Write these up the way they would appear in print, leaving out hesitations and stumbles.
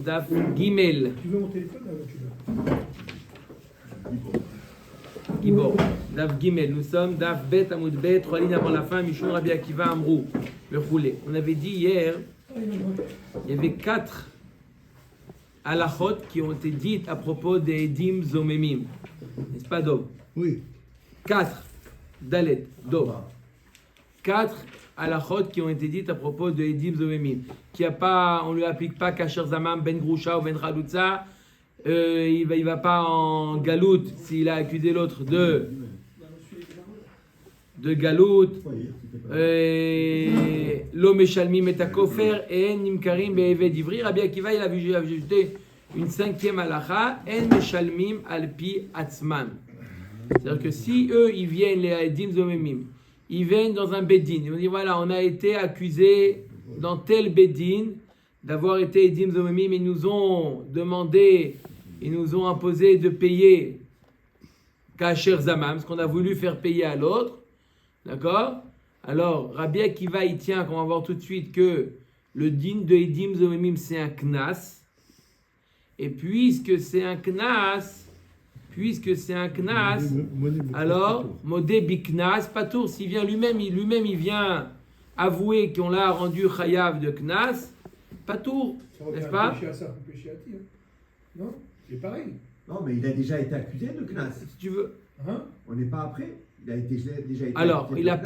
Daf Gimel. Tu veux mon téléphone là, tu l'as. Gibor. Daf Gimel. Nous sommes Daf Bet Amoud Bet, 3 lignes avant la fin, Mishon Rabbi Akiva Amrou. Le roulé. On avait dit hier, il y avait 4 halachot qui ont été dites à propos des Edim Zomemim. N'est-ce pas, Dov? Oui. 4. Dalet. Dov. 4 halachot qui ont été dites à propos de Edim Zomemim. On ne lui applique pas Kasher Zamam, Ben Grusha ou Ben Chalutza. Il va pas en galout s'il a accusé l'autre de galout. Lo meshalmim et akofer et en nimkarim be'eved ivri. Rabbi Akiva il a ajouté une 5e halacha, en meshalmim alpi atzman. C'est-à-dire que si eux ils viennent les edim zomemim, ils viennent dans un bedin, ils vont dire voilà, on a été accusé dans tel bedin d'avoir été edim zomemim, ils nous ont demandé, ils nous ont imposé de payer kasher zamam, ce qu'on a voulu faire payer à l'autre, d'accord? Alors Rabbi Akiva il tient, qu'on va voir tout de suite, que le din de edim zomemim c'est un knas, et puisque c'est un knas, alors modé biknas patour, s'il vient lui-même il vient avouer qu'on l'a rendu chayav de knas, patour, n'est-ce pas? Non, c'est pareil. Non, mais il a déjà été accusé de Knas. Si tu veux. Hein? On n'est pas après. Il a déjà été Alors, accusé il n'y a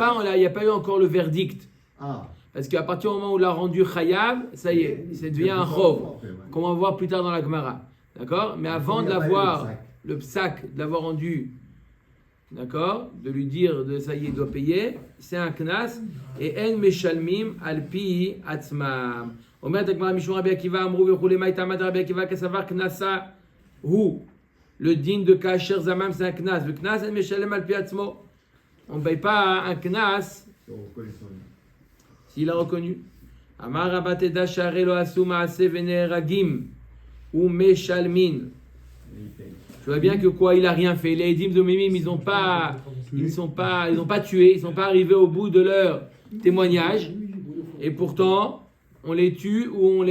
pas eu encore le verdict. Ah. Parce qu'à partir du moment où on l'a rendu chayav, ça y est, ça devient un chov, qu'on va voir plus tard dans la Gemara. D'accord? Mais avant de l'avoir, le psak, de l'avoir rendu, d'accord? De lui dire, ça y est, il doit payer, c'est un knas. Et en meshalmim alpi atzmam. Omer Takmara Mishon Rabbi Akiva Amrou Vechule Maïtamad Rabbi Akiva Kasavar Knasa Hu. Le din de Kasher Zamam c'est un knas. Le knas en meshalem alpi atzmo. On ne paye pas un knas s'il a reconnu. Amar Rabateda Share Lo Asu Maase Vene Ragim ou Meshalmin. Tu vois bien que quoi, il a rien fait. Les Edim Zomemim, ils n'ont pas tué, ils ne sont pas arrivés au bout de leur témoignage. Et pourtant, on les tue ou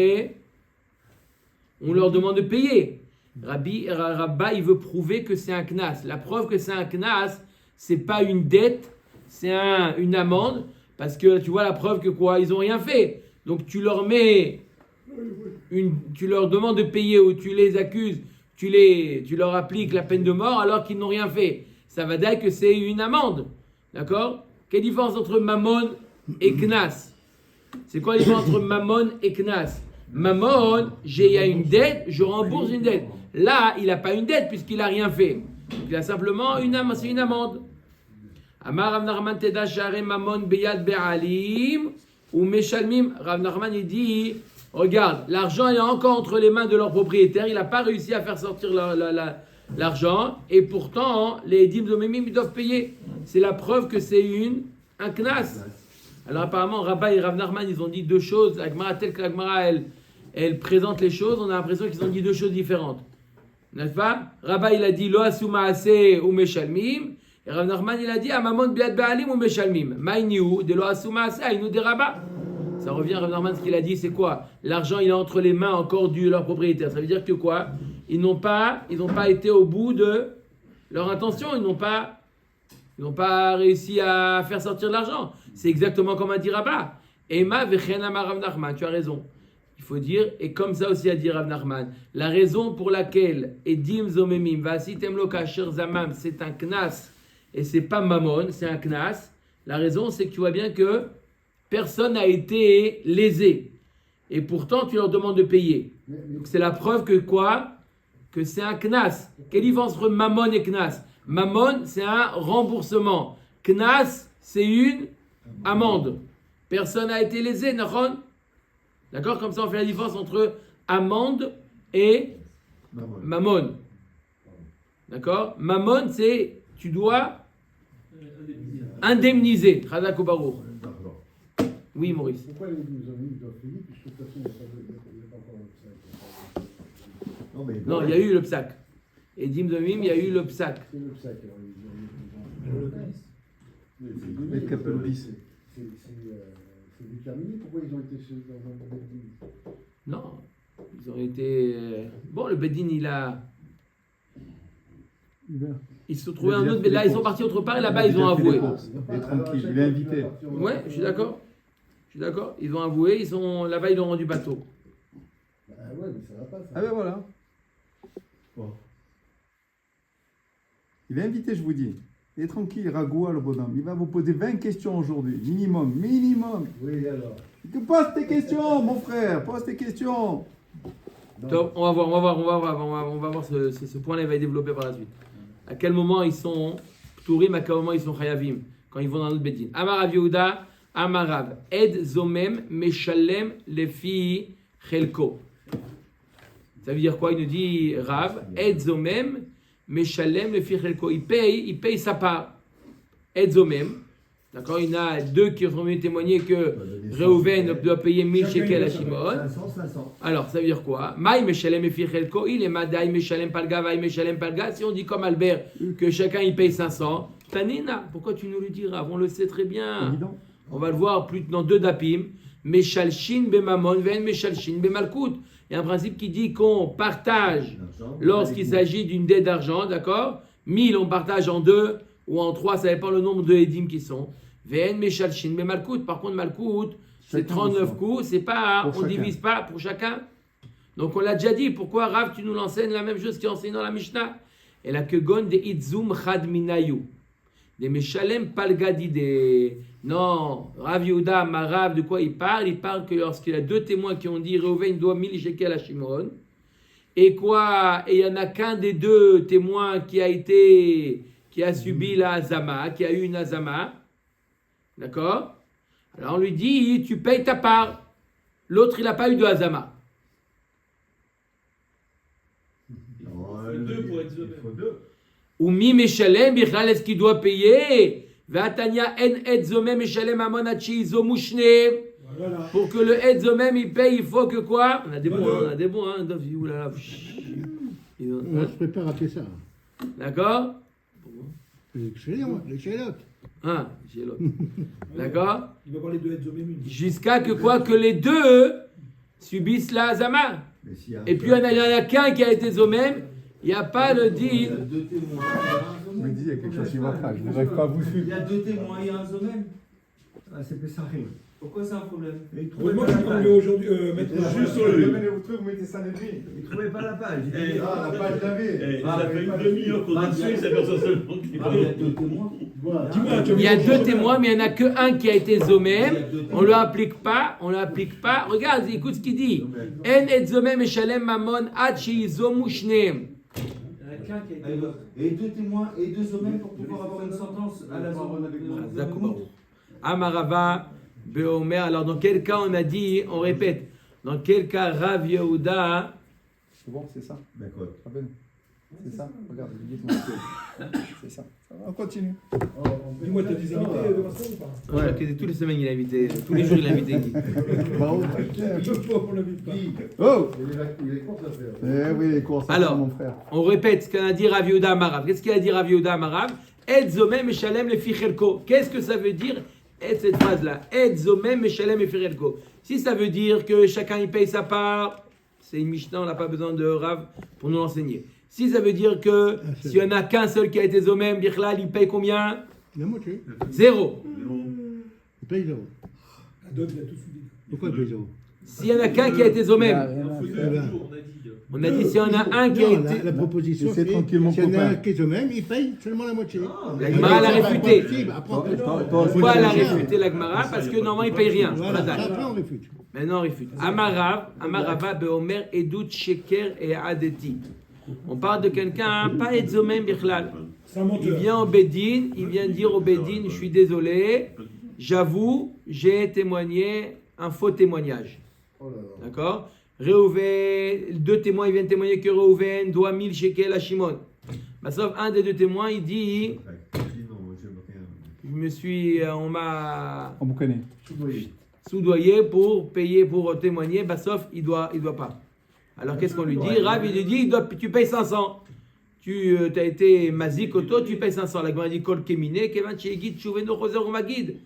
on leur demande de payer. Rabba, il veut prouver que c'est un knas. La preuve que c'est un knas, c'est pas une dette, c'est une amende. Parce que tu vois la preuve que quoi, ils n'ont rien fait. Donc tu leur demandes de payer ou tu les accuses, tu leur appliques la peine de mort alors qu'ils n'ont rien fait. Ça va dire que c'est une amende. D'accord? Quelle différence entre mammon et knas? C'est quoi la différence entre mammon et knas? Mammon, il y a une dette, je rembourse une dette. Là, il n'a pas une dette puisqu'il n'a rien fait. Donc, il a simplement c'est une amende. Amar Rav Nachman teda share mammon beyad be'alim ou meshalmim. Rav Nachman il dit, regarde, l'argent est encore entre les mains de leur propriétaire, il n'a pas réussi à faire sortir l'argent et pourtant les edim zomemim ils doivent payer. C'est la preuve que c'est un knas. Alors apparemment Rabba et Rav Nachman ils ont dit deux choses. La Gemara, telle que la Gemara elle présente les choses, on a l'impression qu'ils ont dit deux choses différentes. N'est-ce pas? Rabba il a dit lo asu maaseh ou meshalmim. Et Rav Nachman il a dit amamon biad ba'alim ou meshalmim. Ma'iniu de lo asu maaseh ainu de Rabba. Ça revient à Rav Nachman, ce qu'il a dit c'est quoi? L'argent il est entre les mains encore de leur propriétaire. Ça veut dire que quoi? Ils n'ont pas été au bout de leur intention. Ils n'ont pas réussi à faire sortir de l'argent. C'est exactement comme a dit Rabba. Ema vechen amar Rav Nachman, tu as raison. Il faut dire, et comme ça aussi a dit Rav Nachman, la raison pour laquelle Edim Zomemim, Vasitem Lo Kasher Zamam, c'est un knas, et c'est pas Mammon, c'est un knas, la raison c'est que tu vois bien que personne n'a été lésé. Et pourtant tu leur demandes de payer. Donc c'est la preuve que quoi? Que c'est un knas. Quelle différence entre Mammon et knas? Mammon, c'est un remboursement. Knas, c'est une amende. Personne n'a été lésé, Nahon. D'accord? Comme ça, on fait la différence entre amende et mammon. D'accord? Mammon, c'est tu dois indemniser. Chazak ou Baruch. Oui, Maurice. Pourquoi les zomemim doivent payer puisque de toute façon il n'y a pas encore le psak? Non, il y a eu le psak. Et Edim Zomemim, il y a eu le psak. C'est le psak. C'est déterminé pourquoi ils ont été dans un bedin. Non, Ils ont été. Bon, le Bedin, ils se sont trouvés un autre. Là, ils sont partis autre part et là-bas, ils ont avoué. Il est tranquille, il est invité. Ouais, je suis d'accord. Ils ont avoué, là-bas, ils l'ont rendu bateau. Ah ouais, mais ça va pas, ça. Ah ben voilà. Bon. Il est invité, je vous dis. Il est tranquille, Ragoua, le bonhomme. Il va vous poser 20 questions aujourd'hui. Minimum. Oui, alors. Pose tes questions, mon frère. Pose tes questions. Top, on va voir ce point-là, il va être développé par la suite. À quel moment ils sont Ptourim, à quel moment ils sont Chayavim, quand ils vont dans notre Bedin. Amar Rav Yehuda, Amar Rav, Ed Zomem, Meshalem, Lefi, Chelko. Ça veut dire quoi? Il nous dit Rav, Ed Zomem, Meshalem, Lefi, Chelko. Il paye sa part. Ed Zomem. D'accord? Il y en a deux qui ont venu témoigner que Reuven doit payer 1000 shekels à Shimon. 500. Alors, ça veut dire quoi? Maï meshalem efi chelko, il est madaï meshalem palga, vaï meshalem palga. Si on dit comme Albert que chacun il paye 500, Tanina, pourquoi tu nous le diras? On le sait très bien. Évident. On va le voir plus dans deux dapim. Meshalshin bemamon, ven meshalshin bemalkout. Il y a un principe qui dit qu'on partage lorsqu'il s'agit d'une dette d'argent, d'accord? 1000 on partage en deux ou en trois, ça dépend le nombre de édim qui sont. Ven meshalshin bemalkout. Par contre, malkout, c'est 39 coups, c'est pas, on ne divise pas pour chacun. Donc on l'a déjà dit, pourquoi Rav, tu nous l'enseignes la même chose qu'il enseigne dans la Mishnah? Et la kegon de itzum chad minayu. Des meshalem palgadi des. Non, Rav Yehuda, Marav, de quoi il parle? Il parle que lorsqu'il y a deux témoins qui ont dit Reuven doit 1000 shekels à Shimon. Et quoi? Et il n'y en a qu'un des deux témoins qui a subi la azama, qui a eu une azama. D'accord? Alors on lui dit, tu payes ta part. L'autre, il n'a pas eu de hazama. Deux pour être il faut deux. Ou mi meshalem, bichlal, est-ce qu'il doit payer? Ve'atanya en et zomem meshalem amon hachi zomushne. Pour que le et zomem il paye, il faut que quoi? On a des bons, hein. Oulala. On se prépare à faire ça. D'accord? Les chélotes. Ah, j'ai l'autre. D'accord? Il va parler de Edzomem. Jusqu'à que quoi? Que les deux subissent la hazama. Et puis il n'y en a qu'un qui a été zomem, il n'y a pas le dit. Deux témoins. Je me dis, il y a quelque chose qui va pas. Je n'arrive pas à vous Il suivre. y a deux témoins et un zomem. Ah, c'est Pessahim. Pourquoi c'est un problème? Il trouvait Moi, pas je la vais page. prendre aujourd'hui, mettre Juste Vous mettez vos trucs, vous mettez ça dedans. Il trouvait pas la page. Ah, la page d'Avé. Ça fait une demi-heure qu'on est dessus, il s'aperçoit seulement qu'il Il y a deux témoins. Dis-moi, tu Il y a deux témoins, mais il n'y en a qu'un qui a été zomem. On ne lui applique pas. Regarde, écoute ce qu'il dit. En et zomem et shalem mamon ad sheizomu shneem. Il y en a qu'un qui a été. Et deux témoins et deux zomem pour pouvoir avoir une sentence à la zone. Amarava beomer. Alors, dans quel cas on a dit, on répète, dans quel cas Rav Yehuda, C'est bon, c'est ça. D'accord. Rabben. C'est ça. Regarde, c'est ça. On continue. Dis-moi, t'as des invités demain soir ou pas? ouais, tous les semaines il a invité, tous les jours il a invité Guy. Deux fois, on l'invite pas. Oh! Il est contre l'affaire. Eh oui, les courses, Alors, mon frère. On répète ce qu'a dit Rav Yehuda Amarav. Qu'est-ce qu'il a dit Rav Yehuda Amarav? Et zomem et shalem le fichelko. Qu'est-ce que ça veut dire? Et cette phrase-là. Et zomem et shalem le fichelko. Si ça veut dire que chacun y paye sa part, c'est une Mishnah, on n'a pas besoin de Rav pour nous l'enseigner. Si ça veut dire que s'il n'y en a qu'un seul qui a été zomem, Bichlal, il paye combien? La moitié. 0. Il paye 0. La dot, il a tout suivi. Pourquoi il paye 0? S'il y en a qu'un qui a été zomem, on a dit s'il y en a un qui a Non, été. la proposition, Laissez c'est tranquille, mon s'il y en a copain. un qui est au même, il paye seulement la moitié. La Gemara l'a réfuté. Après, Pourquoi elle a réfuté la Gemara? Parce que normalement il paye rien. voilà, Radal. après on réfute. Maintenant, on réfute. Amarava, Beomer, Edut, Sheker et Adeti. On parle de quelqu'un, pas Edzomem Bichlal. C'est un menteur. Il vient au Bedin, il vient dire au Bedin, je suis désolé, j'avoue, j'ai témoigné un faux témoignage. Oh là là. D'accord? Reuven, deux témoins, ils viennent témoigner que Reuven doit 1000 shekels à Shimon. Bah, sauf un des deux témoins, il dit, on m'a On vous connaît. soudoyé pour payer, pour témoigner, bah, sauf il doit pas. Alors qu'est-ce qu'on lui dit? Rav, il lui dit, tu payes 500. Tu as été mazik auto, tu payes 500. La Gemara dit, kol kemine, kevan guide, chouveno choser ou magid.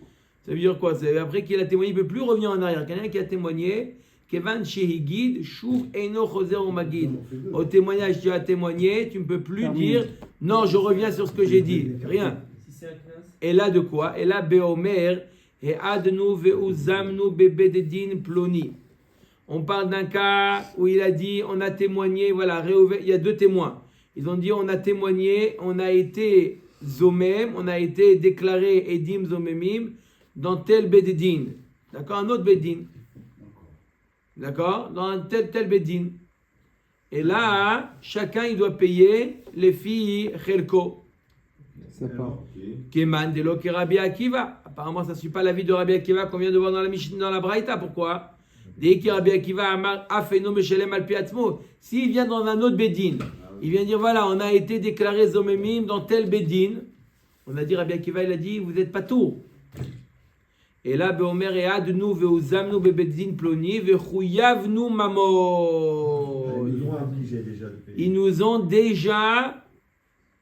Ça veut dire quoi? C'est après qu'il a témoigné, il ne peut plus revenir en arrière. Quelqu'un qui a témoigné, Kevan Shehigid, Shuv Eno Choser ou Magid. Au témoignage, tu as témoigné, tu ne peux plus dire non, je reviens sur ce que j'ai dit. Rien. Et là de quoi? Et là, Beomer, et Adnu Veuzamnu Bebededin Ploni. On parle d'un cas où il a dit on a témoigné, voilà, il y a deux témoins. Ils ont dit on a témoigné, on a été Zomem, on a été déclaré Edim Zomemim dans tel Bededin. D'accord? Un autre Bedin. D'accord? Dans un tel Bedin. Et là, chacun il doit payer les filles Chelko. C'est pas. Keman de lo Rabbi Akiva. Apparemment, ça ne suit pas l'avis de Rabbi Akiva qu'on vient de voir dans la Mishnah, dans la Braïta. Pourquoi? Dès que Rabbi Akiva Amar Afeno Meshelem al Piatzmo. S'il vient dans un autre Bedin, il vient dire voilà, on a été déclaré Zomemim dans tel Bedin. On a dit, Rabbi Akiva, il a dit, vous n'êtes pas tout. Et là, Beomer et Adnu Veuzamnu Bebedin Ploni Vechuyavnu Mamo. Ils nous ont obligés déjà de payer. Ils nous ont déjà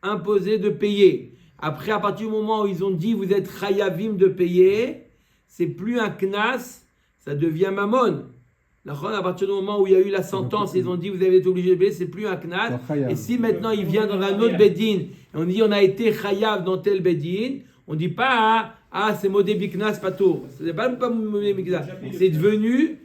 imposé de payer. Après, à partir du moment où ils ont dit vous êtes chayavim de payer, c'est plus un knas, ça devient mamon. À partir du moment où il y a eu la sentence, ils ont dit vous avez été obligé de payer, c'est plus un knas. Et si maintenant il vient dans un autre bedin, et on dit on a été chayav dans tel bedin, on dit pas c'est modé biknas patour. C'est pas modé biknas. C'est devenu,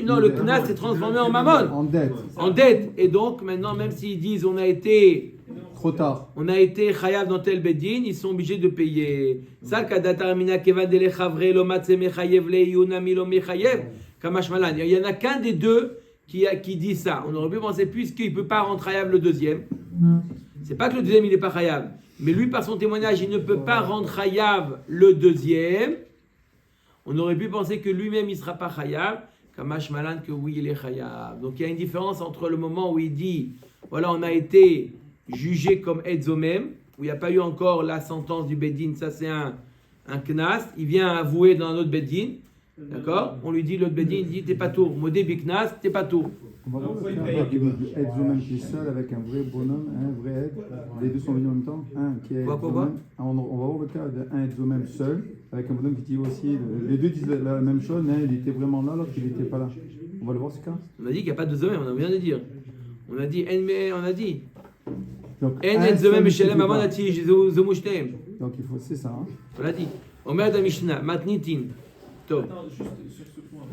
non, le knas s'est transformé en mamon. En dette. Et donc maintenant, même s'ils disent on a été trop tard, on a été chayav dans tel bedin, ils sont obligés de payer. Ça, le kadatarmina kevan dele chavre lo matse mechayev le yunami lo mechayev kamash malan. Il y en a qu'un des deux qui dit ça. On aurait pu penser puisqu'il peut pas rendre chayav le deuxième. C'est pas que le deuxième il est pas chayav, mais lui par son témoignage il ne peut pas rendre chayav le deuxième. On aurait pu penser que lui-même il sera pas chayav. Kamash malan que oui il est chayav. Donc il y a une différence entre le moment où il dit voilà on a été jugé comme Edzomem, où il n'y a pas eu encore la sentence du Bedin, ça c'est un Knas, il vient avouer dans un autre Bedin, d'accord? On lui dit, l'autre Bedin, il dit, t'es pas tour, Modé Biknas, t'es pas tour. On va voir le cas du Edzomem qui est seul avec un vrai bonhomme, un vrai aide. Les deux sont venus en même temps. Un qui est Edzomem. On va voir le cas d'un Edzomem seul, avec un bonhomme qui dit aussi, les deux disent la même chose, mais il était vraiment là, l'autre il n'était pas là. On va le voir ce cas. On a dit qu'il n'y a pas de Zomem, on vient de dire. On a dit. Donc, En Edzomem Shelem avant Ati Zomushtem. donc il faut, c'est ça. Hein. On l'a dit. Omer da Mishnah, Matnitin. Top. Attends, juste sur ce point.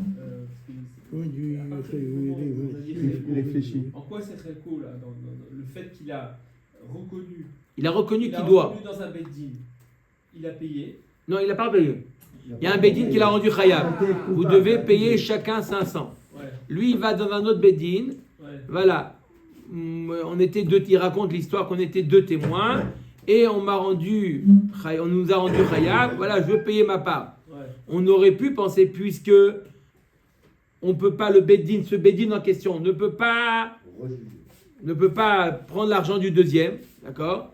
Il réfléchit. En quoi c'est très cool là, dans le fait qu'il a reconnu. Il a reconnu Il a qu'il doit. reconnu dans un beddin. Il a payé. Non, il n'a pas payé. Il y a un Bedin qui l'a rendu chayav. Vous devez payer chacun 500. Ouais. Lui, il va dans un autre Bedin. Ouais. Voilà. On était deux, il raconte l'histoire qu'on était deux témoins et on nous a rendu chayav. Voilà, je veux payer ma part. Ouais. On aurait pu penser, puisque on peut pas, ce Bedin en question ne peut pas prendre l'argent du deuxième, d'accord?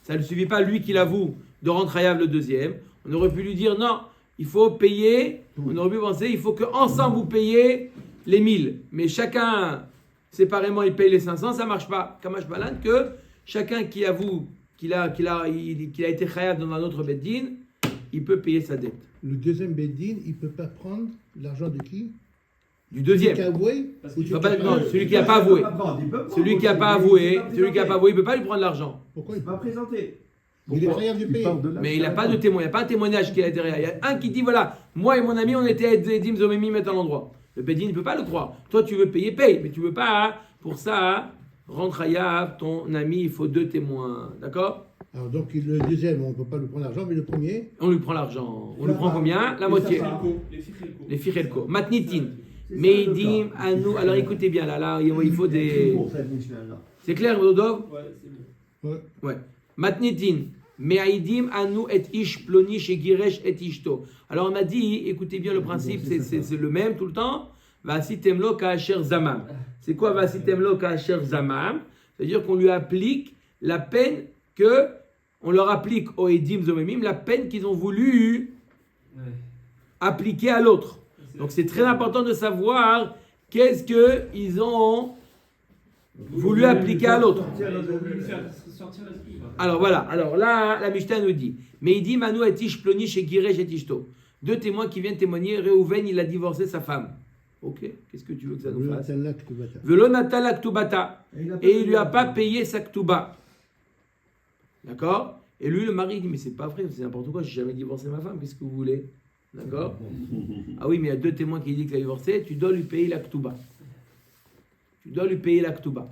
Ça ne suffit pas, lui qui l'avoue, de rendre chayav le deuxième. On aurait pu lui dire non, il faut payer. On aurait pu penser, il faut qu'ensemble vous payiez les 1000. Mais chacun séparément il paye les 500, ça marche pas. Kamash Balan, que chacun qui avoue qu'il a été chayav dans un autre Beddin, il peut payer sa dette. Le deuxième Beddin, il ne peut pas prendre l'argent de qui? Du deuxième. Celui qui a avoué? Non, celui qui n'a pas avoué. Celui qui n'a pas avoué, il ne peut pas lui prendre l'argent. Pourquoi Il n'est pas présenté. il est chayav du pays? Mais il n'a pas de témoin, il n'y a pas un témoignage qui est derrière. Il y a un qui dit voilà, moi et mon ami, on était à Edim Zomemim à l'endroit. Le Bedin ne peut pas le croire. Toi, tu veux payer, paye. Mais tu ne veux pas, pour ça, rendre chayav ton ami, il faut deux témoins. D'accord? Alors donc le deuxième, on ne peut pas lui prendre l'argent, mais le premier? On lui prend l'argent. On lui prend combien? La moitié. Les fichelko. Matnitin. Meidim à nous. Alors écoutez bien, là, il faut des. C'est clair, Dodov? Ouais, c'est bon. Ouais. Matnitin. Me'aidim anu et ish ploni shegiresh et ishto. Alors on a dit, écoutez bien le principe, c'est le même tout le temps. Vasitemlo ka'asher zamam. C'est quoi vasitemlo ka'asher zamam? C'est-à-dire qu'on lui applique la peine que on leur applique au edim zomemim, la peine qu'ils ont voulu appliquer à l'autre. Donc c'est très important de savoir qu'est-ce qu'ils ont voulu appliquer à l'autre. Alors voilà, alors là, la Mishnah nous dit, mais il dit Manu etish ploni chez Giresh et Ishto. Deux témoins qui viennent témoigner, Reuven, il a divorcé sa femme. Ok, qu'est-ce que tu veux que ça nous fasse? Natan Ktubata. Velo natan la ktubata. Et il lui a pas payé sa ktuba. D'accord? Et lui, le mari, il dit, mais c'est pas vrai, c'est n'importe quoi, j'ai jamais divorcé ma femme, qu'est-ce que vous voulez? D'accord? Ah oui, mais il y a 2 témoins qui disent qu'il a divorcé, tu dois lui payer la ktuba. Tu dois lui payer la ktuba.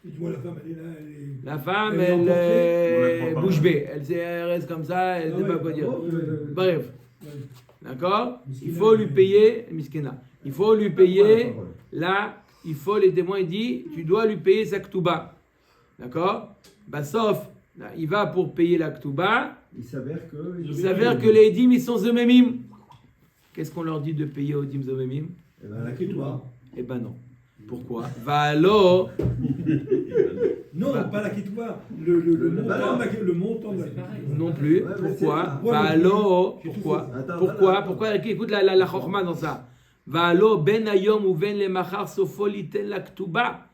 Et tu vois, la femme, elle est là, elle est. La femme, Elle est elle emportée. est bouche bée, elle reste comme ça, elle ne sait pas quoi dire. Bref, d'accord? Il faut lui payer, miskena, il faut lui payer, là, il faut, les témoins, ils disent, tu dois lui payer sa ktuba. D'accord? Bah, sauf, là, il va pour payer la ktuba, Il s'avère que les dîmes, ils sont zomemim. Qu'est-ce qu'on leur dit de payer aux dîmes zomemim? Eh ben, la ketouba. Eh ben non. Pourquoi? Va alors. Non, pas la ketouba. Le montant de la ketouba. Non plus. Ouais, mais Pourquoi? c'est ça. Va alors. Pourquoi? Attends, Pourquoi? attends. Pourquoi? Écoute la chorma dans ça. Va alors ben ayom ou ben le machar sofo liten la ktuba.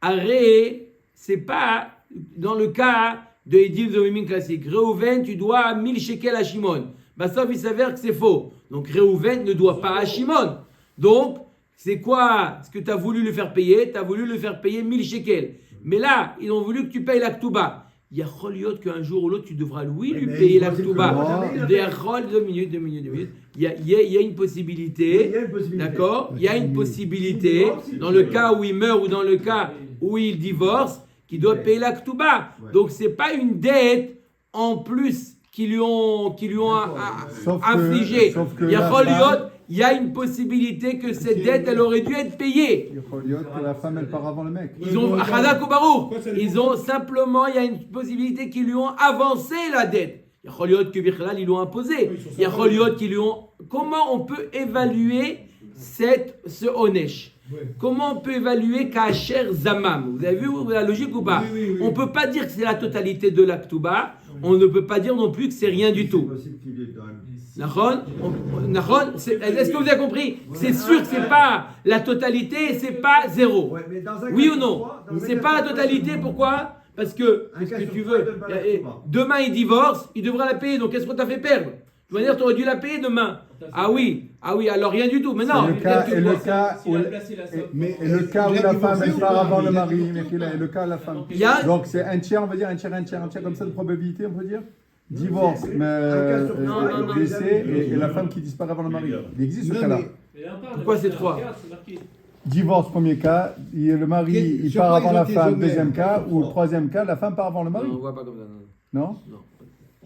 Arrête, c'est pas dans le cas de Edim Zomimim classique. Réhouven, tu dois 1000 shekels à Shimon. Bah, sauf il s'avère que c'est faux. Donc Réhouven ne doit pas à Shimon. Donc, c'est quoi ce que tu as voulu lui faire payer? Tu as voulu lui faire payer 1000 shekels. Mais là, ils ont voulu que tu payes la ktuba. Il y a choliot qu'un jour ou l'autre, tu devras lui Mais payer il la faut dire ktuba. que jamais il a payé. 2 minutes. Il y a une possibilité. Il y a une possibilité. D'accord? Il y a une possibilité, dans le cas où il meurt ou dans le cas où il divorce, qu'il doit payer la ktuba. Ouais. Donc, c'est pas une dette en plus qu'ils lui ont infligé. sauf que Il y a la choliot, femme- il y a une possibilité que cette dette, elle aurait dû être payée. Il faut dire que la femme, elle part avant le mec. Ils ont, Chazak ou Baruch, ils ont simplement, il y a une possibilité qu'ils lui ont avancé la dette. Il y a choliot que Bichlal, ils l'ont imposé. Il y a choliot qui lui ont. Comment on peut évaluer ce onesh? Comment on peut évaluer Kacher Zamam? Vous avez vu la logique ou pas? On ne peut pas dire que c'est la totalité de la ktuba. On ne peut pas dire non plus que c'est rien du tout. C'est possible qu'il est dans Nahon, est-ce que vous avez compris? C'est sûr que c'est pas la totalité, c'est pas zéro. Ouais, mais dans un Oui cas ou non? dans un C'est cas pas la sur trois, totalité, c'est bon. pourquoi? Parce que, Un qu'est-ce cas que sur tu trois, veux? il donne pas la ktuba. Demain il divorce, il devra la payer, donc qu'est-ce qu'on t'a fait perdre? De toute manière, tu aurais dû la payer demain. Ah oui, alors rien du tout. Mais non, Et le cas, peut-être que et le quoi? cas où, S'il a placé la somme. et le cas où il a la femme, divorcé elle ou part pas? avant le Il a mari, divorcé. mais et le cas de la femme. Il y a- Donc c'est un tiers, on va dire, un tiers, comme ça de probabilité, on peut dire. Divorce, mais cas sur trois, il aurait décès jamais- et la femme qui disparaît avant le mari. Il existe ce Non, cas-là. mais Mais là, on parle Pourquoi de- c'est 3? Regarde, c'est marqué. Divorce, premier cas, le mari il Sur part quoi avant ils la ont été femme, homères? deuxième cas, ou le troisième cas, la femme part avant le mari. Non, on voit pas comme ça. Non. Non?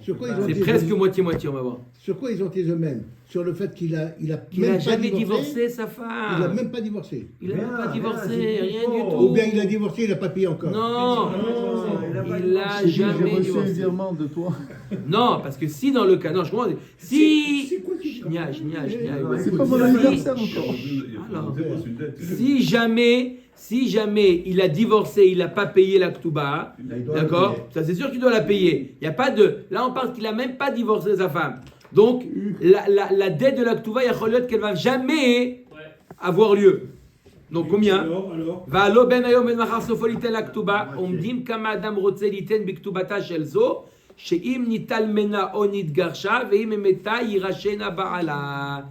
Sur quoi ils ont C'est été- presque moitié-moitié, on va voir. Sur quoi ils ont été eux-mêmes? Sur le fait qu'il a Il même n'a pas jamais divorcé sa Il femme. a même pas divorcé. Il n'a Rien, pas rien, divorcé, c'est rien faux. du Ou tout. Ou bien il a divorcé, il n'a pas payé encore. Non, il n'a J'ai jamais reçu un divorcé. virement de toi. Non, parce que si dans le cas, non, je comprends. Si, C'est quoi qui Nia. C'est pas mon anniversaire encore. Alors. C'est une dette. Si jamais il a divorcé, il n'a pas payé la ktuba, Là, il doit la d'accord? payer. Ça c'est sûr qu'il doit la payer. Il y a pas de. Là on parle qu'il a même pas divorcé sa femme. Donc la dette de la ktuba, il y a choliot qu'elle va jamais avoir lieu. Donc combien? Alors Va'alo ben ayom ben machar sofo liten la ktuba, omdim kama adam rotze liten biktubata shel zo, she'im nital mena o nitgarsha ve'im emeta yirashena ba'ala.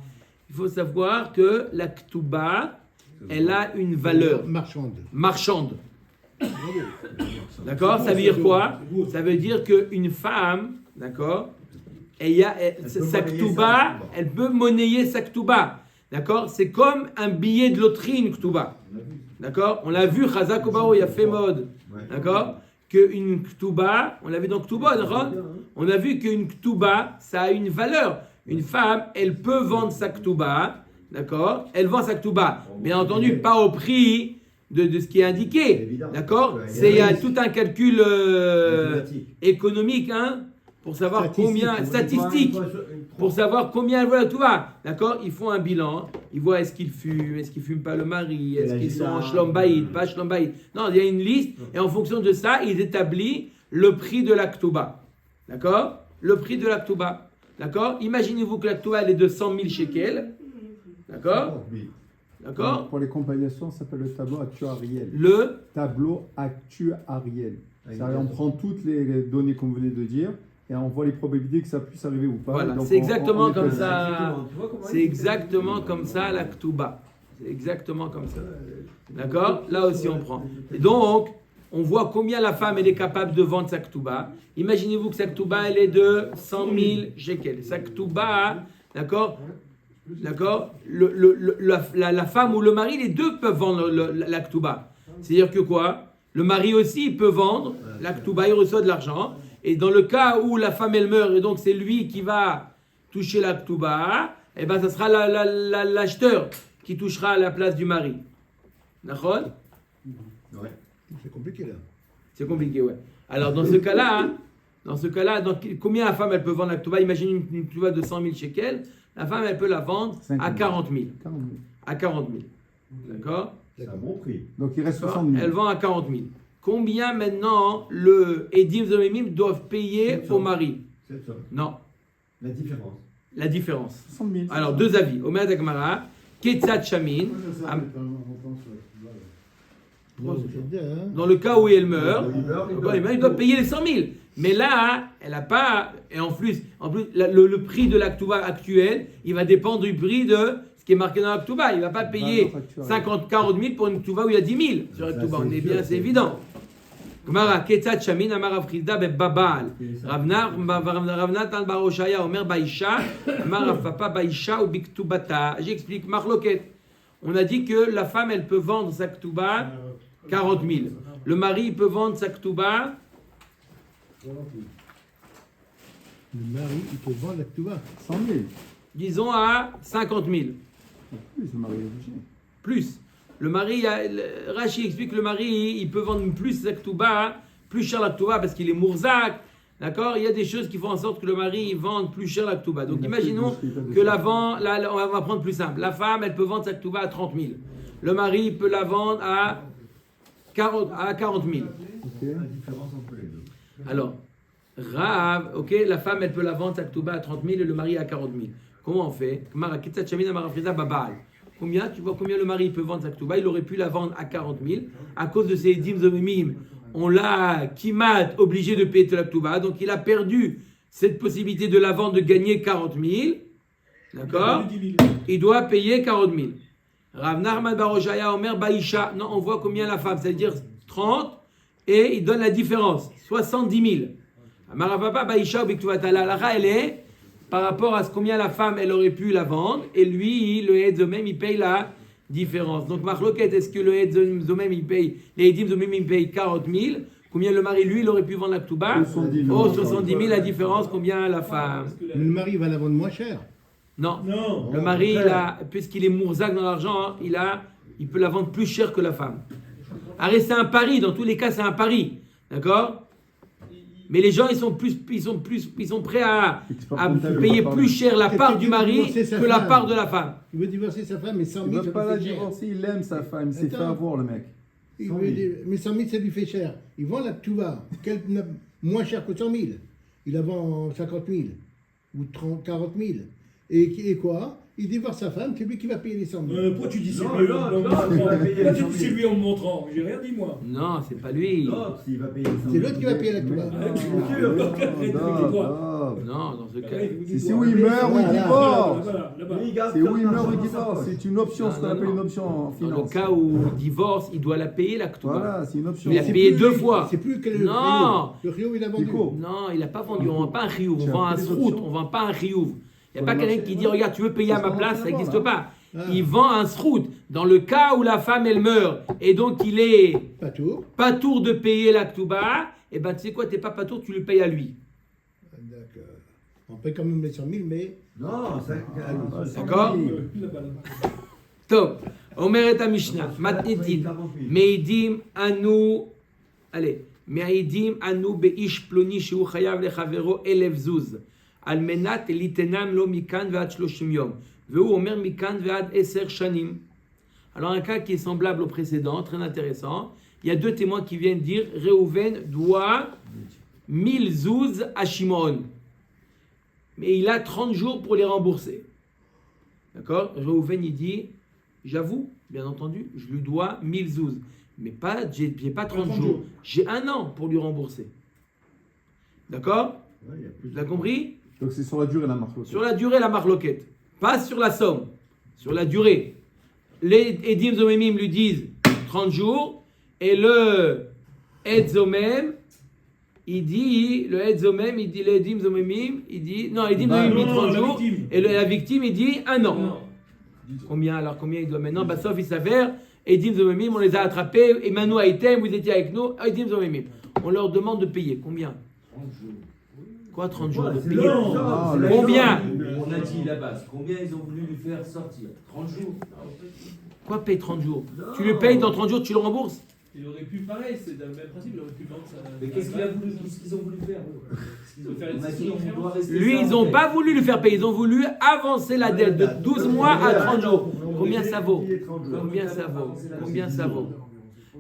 Il faut savoir que la ktuba, elle a une valeur marchande. D'accord? Ça veut dire quoi? Ça veut dire qu'une femme, d'accord, sa ktuba, elle peut monnayer sa ktuba. D'accord? C'est comme un billet de loterie, une ktuba. D'accord? On l'a vu, Chazak Obaro, il a fait mode. D'accord? Qu'une ktuba, on l'a vu dans ktuba, d'accord? On a vu qu'une ktuba, ça a une valeur. Une femme, elle peut vendre sa ktuba, d'accord? Elle vend sa ktuba. Bien entendu, pas au prix de ce qui est indiqué. Évidemment. D'accord? Ouais, Il y a tout un calcul Mathématique. économique, hein? Pour savoir combien, statistique, pour savoir combien elle vaut la ktuba. D'accord? Ils font un bilan, ils voient est-ce qu'ils fument pas le mari, est-ce qu'ils sont en shlom bayit, pas shlom bayit. Non, il y a une liste, et en fonction de ça, ils établissent le prix de la ktuba. D'accord? Le prix de la ktuba. D'accord? Imaginez-vous que la ktuba, elle est de 100 000 shekels. D'accord? Oui. D'accord? Pour les compilations, ça s'appelle le tableau actuariel. Le Tableau actuariel. C'est-à-dire, on prend toutes les données qu'on venait de dire et on voit les probabilités que ça puisse arriver ou pas. Voilà, Donc, c'est exactement on comme économise. ça. C'est exactement comme ça la ktuba. C'est exactement comme ça. D'accord? Là aussi, on prend. Et donc, on voit combien la femme, elle est capable de vendre sa ketouba. Imaginez-vous que sa ketouba, elle est de 100 000 shekels. Sa ketouba, d'accord? D'accord? La femme ou le mari, les deux peuvent vendre la ketouba. C'est-à-dire que quoi? Le mari aussi, il peut vendre la ketouba, il reçoit de l'argent. Et dans le cas où la femme, elle meurt, et donc c'est lui qui va toucher la ketouba, et ben ça sera l'acheteur qui touchera à la place du mari. D'accord? Ouais. C'est compliqué là. C'est compliqué, ouais. Alors dans ce cas-là, combien la femme elle peut vendre la ketouba? Imagine une ketouba de 100 000 shekels. La femme elle peut la vendre à 40 000. 40 000. À 40 000. D'accord? C'est un bon prix. Donc il reste 60 000. Elle vend à 40 000. Combien maintenant le Edim Zomemim doivent payer au mari? C'est ça. Non. La différence. La différence. 60 000. Alors deux avis. Omer Dagmara, Ketzat Shamin. C'est bien, hein. Dans le cas où elle meurt, Il il doit payer les 100 000. Mais là, elle n'a pas. Et en plus le prix de l'actuba actuel, il va dépendre du prix de ce qui est marqué dans l'actuba. Il ne va pas payer 40 000 pour une actuba où il y a 10 000 sur l'actuba. On est bien, c'est évident. Gemara, Ketzat Shamin, Amar Rav Chizda Babal. Ravnatan Bar Oshaya, Omer Baisha, Amar Rav Papa Baisha ou Biktubata. J'explique, Marloket. On a dit que la femme, elle peut vendre sa ketouba 40 000. Le mari, il peut vendre sa ketouba. Le mari, il peut vendre la ketouba. 100 000. Disons à 50 000. Plus, le mari est obligé. Plus. Le mari, Rashi explique que le mari, il peut vendre plus sa ketouba, plus cher la ketouba parce qu'il est mourzak. D'accord? Il y a des choses qui font en sorte que le mari vende plus cher la ketouba. Donc imaginons que on va prendre plus simple. La femme, elle peut vendre sa ketouba à 30 000. Le mari peut la vendre à 40 000. Okay. La différence entre les deux. Alors, Rav, ok, la femme, elle peut la vendre sa ketouba à 30 000 et le mari à 40 000. Comment on fait? Combien? Tu vois combien le mari peut vendre sa ketouba? Il aurait pu la vendre à 40 000. À cause de ses dim zomimim, on l'a kimat obligé de payer la ketouba. Donc il a perdu cette possibilité de la vendre, de gagner 40 000. D'accord? Il doit payer 40 000. Rav Nachman bar Oshaya Omer Baisha. Non, on voit combien la femme, c'est-à-dire 30, et il donne la différence, 70 000. Amarapapa Baisha ou Biktuvata. La halakha, elle est par rapport à combien la femme, elle aurait pu la vendre, et lui, le Edzomem, il paye la différence. Donc, Marloket, est-ce que le Edzomem, il paye, les Edim Zomem, il paye 40 000? Combien le mari, lui, il aurait pu vendre la ketouba? 70 000. Oh, 70 000, la différence, combien la femme? Mais le mari va la vendre moins cher. Non. Non. Le mari, puisqu'il est mourzak dans l'argent, hein, il peut la vendre plus cher que la femme. Arrête, c'est un pari. Dans tous les cas, c'est un pari. D'accord? Mais les gens, ils sont prêts à payer plus cher la part du mari que la part de la femme. Il veut divorcer sa femme, mais 100 Il 000, ne veut ça pas lui la fait cher. divorcer, il aime sa femme, il s'est fait Attends. avoir le mec. Mais 100 000, ça lui fait cher. Il vend la ketouba moins cher que 100 000. Il la vend 50 000 ou 40 000. Et quoi? Il divorce sa femme, c'est lui qui va payer les 100 000. Pourquoi tu dis c'est Non, lui non, en non, me il va montrant? payer Pourquoi les tu 100 dis 000. c'est lui en me montrant? J'ai rien dit moi. Non, c'est pas lui. Non, s'il va payer C'est l'autre qui va payer la ketouba. Non, dans ce cas. C'est où il meurt ou il divorce. Là-bas. C'est où il meurt ou il divorce. C'est une option, ce qu'on appelle une option en Dans le finance. cas où il divorce, il doit la payer la ketouba. Voilà, c'est une option. Il a C'est payé plus deux lui, fois. C'est plus que le Non. Rio. Le Rio, il a vendu. Nico. Non, il n'a pas vendu. On ne vend pas un chiyuv, on Tu as vend un pris des srout, options. on ne vend pas un chiyuv. Il n'y a Sur pas le quelqu'un marché, qui dit, ouais. regarde, tu veux payer à C'est ma ce qu'on place, fait ça n'existe là-bas. pas. Ah. Il vend un srout. Dans le cas où la femme, elle meurt, et donc il est Pas tout. pas tour de payer la ketouba, et ben tu sais quoi, t'es pas tour, tu le payes à lui. D'accord. On paye quand même les 100 000, mais Non, ça. D'accord? Top. Omer et Mishnah. Matnitin. Meidim anu. Allez. Meidim anu beish ploni shu chayav lechavero 1000 zuz. Al menat litenam lo mikan ve'ad 30 yom. Ve'u omer mikan ve'ad 10 shanim. Alors un cas qui est semblable au précédent, très intéressant. Il y a deux témoins qui viennent dire Reuven doit 1000 zouz à Shimon. Mais il a 30 jours pour les rembourser. D'accord? Reuven, il dit, j'avoue, bien entendu, je lui dois 1000 zouz. Mais j'ai pas 30 jours. J'ai un an pour lui rembourser. D'accord? Tu l'as compris? Donc c'est sur la durée la marque. Sur la durée, la marloquette. Pas sur la somme. Sur la durée. les Edim Zomemim lui disent 30 jours, et le Ed Zomem, il dit, le Edim Zomemim, il dit, non, Edim Zomemim dit 30 jours, et la victime, il dit 1 an. Combien il doit maintenant? Sauf il s'avère, Edim Zomemim, on les a attrapés, Emmanuel Aitem, vous étiez avec nous, Edim Zomemim. On leur demande de payer. Combien? 30 jours. Quoi, 30 jours de c'est payer? long. Combien? On a dit la base. Combien ils ont voulu lui faire sortir? 30 jours. Quoi, paye 30 jours? Tu le payes dans 30 jours, tu le rembourses? Il aurait pu, pareil, c'est le même principe, il aurait pu vendre ça. Mais qu'est-ce qu'ils ont voulu faire? On a dit on doit rester. Lui, ils n'ont pas voulu le faire payer, ils ont voulu avancer la dette de 12 mois à 30 jours. Combien ça vaut? Combien ça vaut? Combien ça vaut?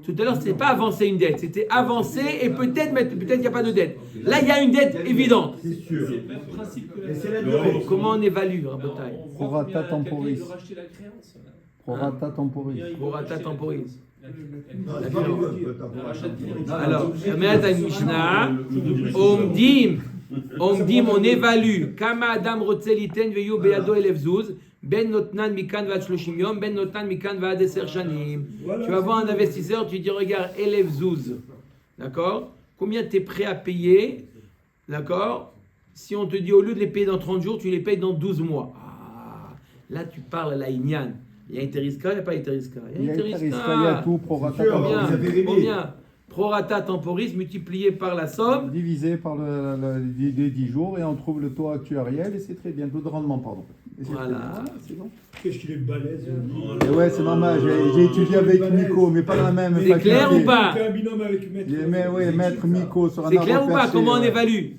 Tout à l'heure, ce n'était pas avancer une dette, c'était avancer et peut-être qu'il n'y a pas de dette. Là, il y a une dette évidente. C'est sûr. C'est le même principe que Et c'est la la durée. Comment on évalue, Rabotai? Prorata temporis. de racheter la créance. Prorata temporis. Prorata temporis. Non, c'est pas bon. Alors, Amène à une Mishnah, Omdim, on évalue. Kama Adam Rotzeliten veyu beado elef zuz, ben notnan mikan va 30 yom, ben notnan mikan va 10 shanim. Tu vas voir un investisseur, tu dis regarde, elef zuz. D'accord? Combien tu es prêt à payer? D'accord? Si on te dit au lieu de les payer dans 30 jours, tu les payes dans 12 mois. Ah, là tu parles à la Inyan. Il y a Interiska, il n'y a pas Interiska. Il y a Interiska, il y a tout, prorata Sûr. temporis. Vous avez rêvé. Combien? Prorata temporis multiplié par la somme. Divisé par les 10 jours et on trouve le taux actuariel et c'est très bien, le taux de rendement, pardon. Et c'est Voilà. très bien. C'est bon. Qu'est-ce qu'il est balèze. Et ouais, c'est normal, j'ai étudié avec Miko, mais pas dans la même C'est clair ou pas? C'est un binôme avec Maître. Mais oui, maître Miko sur un C'est clair arbre ou pas? perché, Comment on ouais. évalue?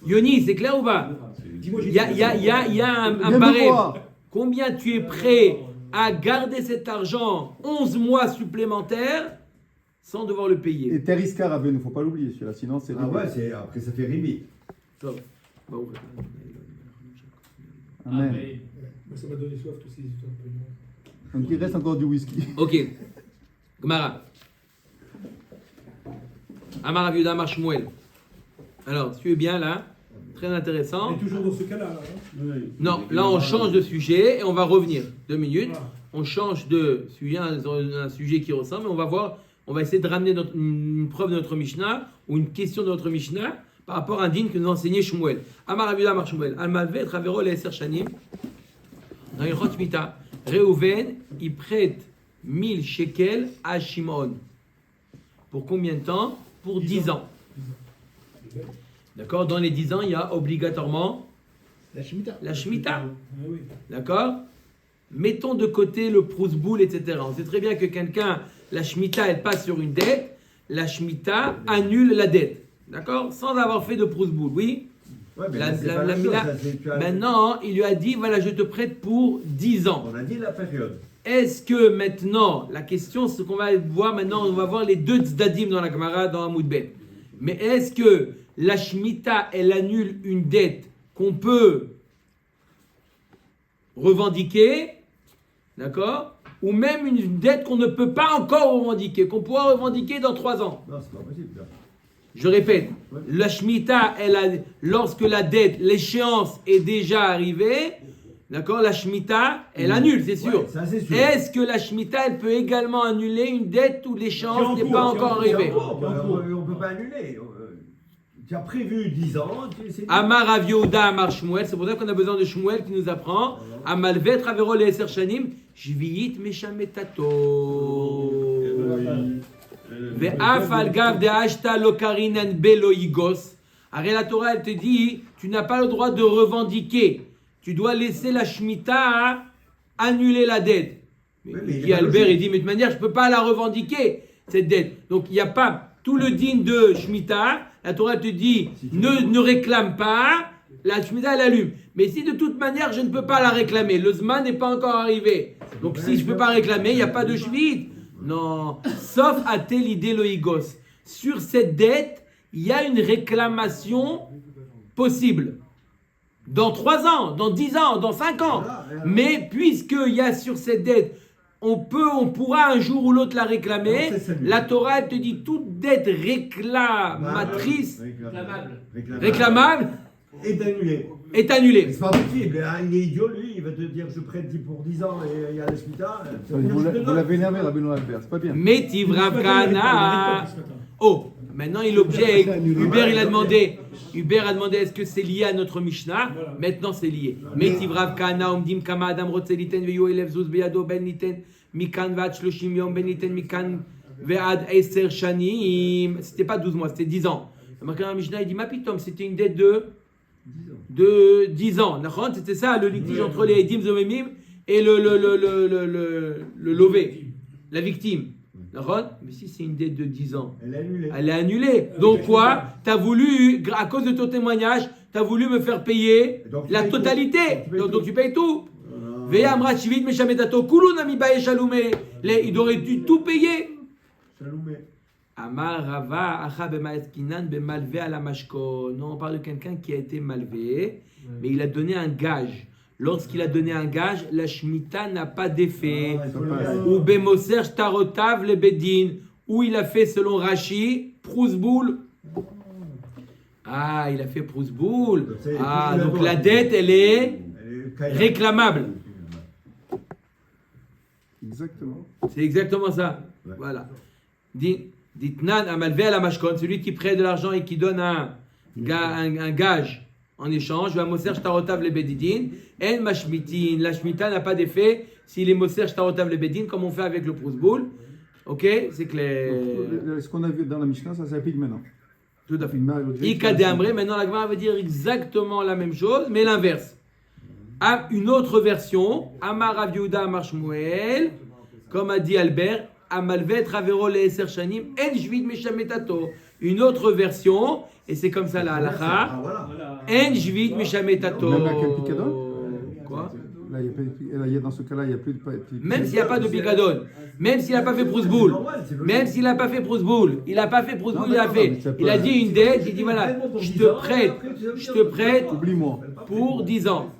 Yoni, c'est clair ou pas? Dis-moi, Il y a un Viens me barème. voir. Combien tu es prêt à garder cet argent 11 mois supplémentaires sans devoir le payer? Et Teriska Rabbeinu, il ne faut pas l'oublier celui-là, sinon c'est Ah ouais, après ça fait ribi. Sauf. Bon, Amen. Moi, ça m'a donné soif tous ces histoires de pognon. Donc il reste encore du whisky. Ok. Gemara. Amar Rav Yehuda Amar Shmuel. Alors, tu es bien là. Très intéressant. On est toujours dans ce cas-là. Hein. Non, là on change de sujet et on va revenir. 2 minutes. Ah. On change de sujet, un sujet qui ressemble, et on va voir, on va essayer de ramener une preuve de notre Mishnah ou une question de notre Mishnah par rapport à un digne que nous a enseigné Shmuel. Amar Rav Yehuda Amar Shmuel. Al Malvé Travero le Eser Shanim. Dans une Chot Mita, Réhouven, il prête 1000 shekels à Shimon. Pour combien de temps? Pour 10 ans. D'accord? Dans les 10 ans, il y a obligatoirement La Shemitah. la Shemitah. Ah oui. D'accord? Mettons de côté le prousboul, etc. On sait très bien que quelqu'un, la Shemitah, elle passe sur une dette. La Shemitah annule la dette. D'accord? Sans avoir fait de prousboul. Oui? Ouais, mais La- là, c'est la- pas la- la chose, la- ça, c'est- tu as- Maintenant, il lui a dit, voilà, je te prête pour 10 ans. On a dit la période. Est-ce que maintenant, la question, c'est qu'on va voir maintenant, on va voir les deux tzdadim dans la Gemara, dans Hamoud Bet. Mais est-ce que la Shemitah, elle annule une dette qu'on peut revendiquer, d'accord? Ou même une dette qu'on ne peut pas encore revendiquer, qu'on pourra revendiquer dans 3 ans? Non, c'est pas possible. ça. Je répète, la Shemitah, lorsque la dette, l'échéance est déjà arrivée, d'accord, la Shemitah, elle annule, c'est sûr. Ouais, ça, c'est sûr. Est-ce que la Shemitah, elle peut également annuler une dette où l'échéance Qui est en n'est pas cours, encore C'est arrivée? en cours, on ne peut pas annuler. Tu as prévu 10 ans. C'est Amar Rav Yehuda, Amar Shmuel, c'est pour ça qu'on a besoin de Shmuel qui nous apprend. Amalvet Ravero le Eser Shanim, Shviit Meshametato. Ve'af al gav de ashta lo karinan belo igos. Arrête, la Torah, elle te dit, tu n'as pas le droit de revendiquer. Tu dois laisser la Shemitah annuler la dette. Mais Oui, mais il il dit est pas Albert, logique. il dit, mais de toute manière, je ne peux pas la revendiquer, cette dette. Donc, il n'y a pas tout le digne de Shemitah. La Torah te dit, ne réclame pas, la Shemitah, elle allume. Mais si de toute manière, je ne peux pas la réclamer, le Zman n'est pas encore arrivé. Donc, si je ne peux pas réclamer, il n'y a pas de Shvit. Non, sauf à tel idée loïgos. Sur cette dette, il y a une réclamation possible. Dans 3 ans, dans 10 ans, dans 5 ans. Mais puisqu'il y a sur cette dette, on pourra un jour ou l'autre la réclamer. Non, c'est celui. La Torah, elle te dit toute dette réclamatrice, Réclamable. réclamable, est annulé. est annulé. C'est pas possible, hein, il est idiot lui, il va te dire je prête 10 pour 10 ans et il y a la Shemitah. Vous l'avez énervé, Rabbi Albert, c'est pas bien. Metiv Rav Kahana. Oh, maintenant il objecte. Hubert a demandé est-ce que c'est lié à notre Mishnah? Maintenant c'est lié. Metiv Rav Kahana omdim kama adam rotze liten veyo elev zuz beyado ben liten mikan vad shloshim yom ben liten mikan ve'ad eser shanim. C'était pas 12 mois, c'était 10 ans. Marqué dans la Mishnah, il dit Mapitom, c'était une dette de 10 ans. C'était ça le litige entre les Edim Zomemim et le lové, la victime. Mais si c'est une dette de 10 ans, elle est annulée. Donc quoi? Tu as voulu, à cause de ton témoignage, tu as voulu me faire payer la totalité. Donc tu payes tout. Il aurait dû tout payer. Amar Rava, Acha b'ma'eskinan b'malvé à la mashko. Non, on parle de quelqu'un qui a été malvé, mais il a donné un gage. Lorsqu'il a donné un gage, la Shemitah n'a pas d'effet. Ou b'moser shtarotav le bedin, où il a fait selon Rashi, prousboul. Ah, il a fait prousboul. Ah, donc la dette, elle est réclamable. Exactement. C'est exactement ça. Voilà. Ditnan amalvé à la mashkon, celui qui prête de l'argent et qui donne un gage en échange, va moser shtarotav le bedidin, en mashmitin, la shmita n'a pas d'effet s'il est moser shtarotav le bedin, comme on fait avec le prousboul. Ok, c'est clair. Donc, ce qu'on a vu dans la Mishnah, ça s'applique maintenant. Tout à fait. Ikade amré, maintenant la Gemara veut dire exactement la même chose, mais l'inverse. Une autre version, Amar Rav Yehuda Amar Shmuel, comme a dit Albert, Amalvet Ravero le Eser Shanim, En Jvid Meshametato. Une autre version, et c'est comme ça la halacha, En Jvid Meshametato. Même avec un picadon? Quoi? Là, dans ce cas-là, il n'y a plus de. Même s'il n'y a pas de picadon, même s'il n'a pas fait prousboul, même s'il n'a pas fait prousboul, il n'a pas fait prousboul, il a dit une dette, il dit voilà, je te prête Oublie-moi. pour 10 ans.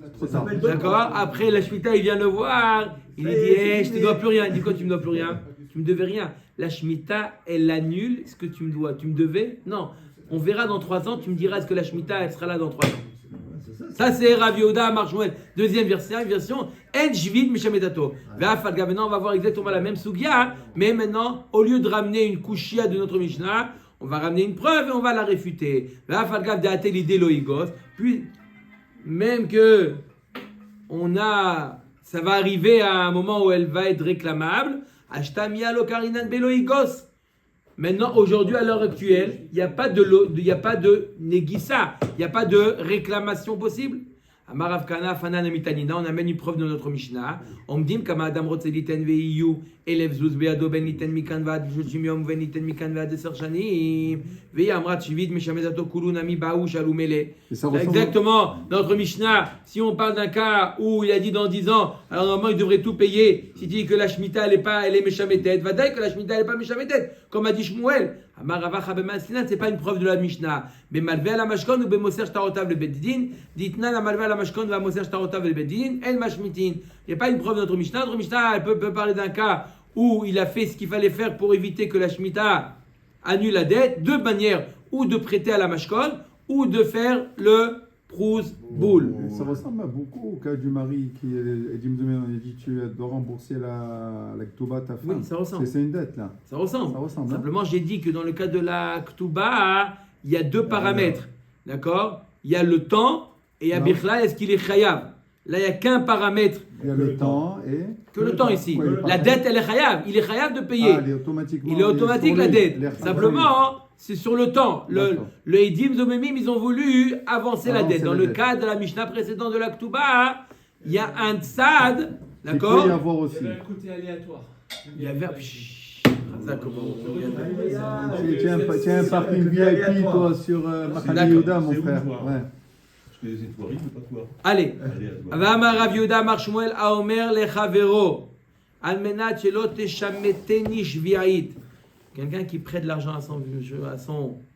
D'accord? Après, la Shemitah, il vient le voir, il lui dit je te dois plus rien. Il dit quoi, tu me dois plus rien? Tu me devais rien. La Shemitah, elle annule ce que tu me dois. Tu me devais? Non. On verra dans 3 ans, tu me diras est-ce que la Shemitah, elle sera là dans 3 ans. Ça, c'est Rav Yehuda Amar Shmuel. Deuxième version, En Jvid Mishametato. Maintenant, on va voir exactement la même sugia, mais maintenant, au lieu de ramener une kushia de notre Mishnah, on va ramener une preuve et on va la réfuter. Puis, même que ça va arriver à un moment où elle va être réclamable. Maintenant, aujourd'hui, à l'heure actuelle, il n'y a pas de négissa, il n'y a pas de réclamation possible. Amarav Kana, Fanan Amitanina, on amène une preuve de notre Mishnah. Omdim kama adam rotzeliten veiyu, elev zuz beado ben liten mikan vad, joshim yom ben liten mikan vad deser shanim, vei amrat shivit meshamezato kulun ami baou shalumele. Exactement, notre Mishnah, si on parle d'un cas où il a dit dans 10 ans, alors normalement il devrait tout payer. S'il dit que la Shemitah elle est meshametet, vadaï que la Shemitah elle est pas meshametet, comme a dit Shmuel. Amaravacha b'maslinan, c'est pas une preuve de la Mishnah. Bemalvé à la mashkon ou bemoser shtarotav le bedidin, ditnan amalvé à la mashkon va moser shtarotav le bedidin, el mashmitin. Il n'y a pas une preuve de notre Mishnah. Notre Mishnah, elle peut parler d'un cas où il a fait ce qu'il fallait faire pour éviter que la Shemitah annule la dette, deux manières, ou de prêter à la mashkon, ou de faire le prousboul. Ça ressemble beaucoup au cas du mari qui dit tu dois rembourser la Ktuba à ta femme. Oui, ça ressemble. C'est une dette là. Ça ressemble. Hein. Simplement, j'ai dit que dans le cas de la Ktuba, il y a deux paramètres. D'accord? Il y a le temps et il y a Bichla, est-ce qu'il est chayav? Là, il n'y a qu'un paramètre. Il y a le temps et. Que le temps ici. La dette, elle est chayav. Il est chayav de payer. Il est automatiquement. Il est automatique la dette. Simplement, c'est sur le temps. Le Edim Zomemim, ils ont voulu avancer la dette. Dans le cas de la Mishnah précédente de la Ktuba, il y a un tzad. D'accord? Il peut y avoir aussi. Il y avait un côté aléatoire. Il y avait un. Tiens un parking VIP toi sur Machane Yehuda mon frère. Ouais. Je connais cette voirie, mais pas toi. Allez. Vama Rav Yehuda Amar Shmuel Aomer lechavero almenat shelo teshameteni shvi'ait. Quelqu'un qui prête de l'argent à son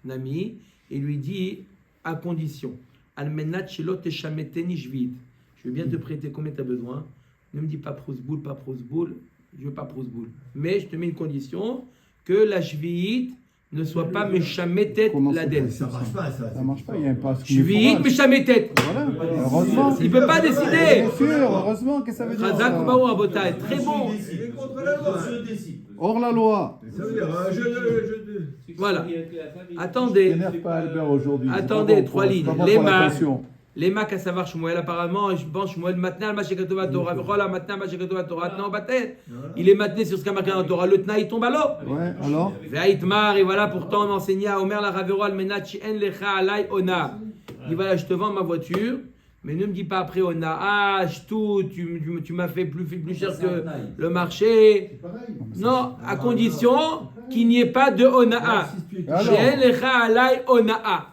ami et lui dit à condition almenat shelo teshameteni shvi'ait. Je veux bien te prêter, combien tu as besoin? Ne me dis pas prousboul, je veux pas prousboul. Mais je te mets une condition que la shvi'ait ne sois pas méchamétet Comment la c'est dette. possible, Ça marche pas, ça. Ça marche pas, il y a un pas. Shvi'it méchamétet. Voilà, heureusement. Il ne peut pas décider. Bien sûr, heureusement, qu'est-ce que ça veut dire Chazak ça Ubaou Rabotai, très bon. Il est contre la loi. Monsieur décide. Hors la loi. Ça veut dire, Voilà. Attendez. T'énerve pas Albert aujourd'hui. c'est Attendez, pas bon trois pour- lignes. c'est pas bon Les pour la mains. tension. Les macs à savoir Shmuel apparemment, et je pense Shmuel maintenant le Mashekatova Torah, Vechola maintenant Mashekatova Torah, non Batet. Il est maintenu sur ce qu'a marqué dans la Torah, le Tna il tombe à l'eau. Ouais, alors Ve'aitmar, et voilà pourtant on enseignait à Omer la Ravero al Menach en lecha alai ona. Il dit voilà, je te vends ma voiture, mais ne me dis pas après ona, ah, tout, tu m'as fait plus cher que le marché. Non, à condition qu'il n'y ait pas de onaa. She'en lecha alai onaa.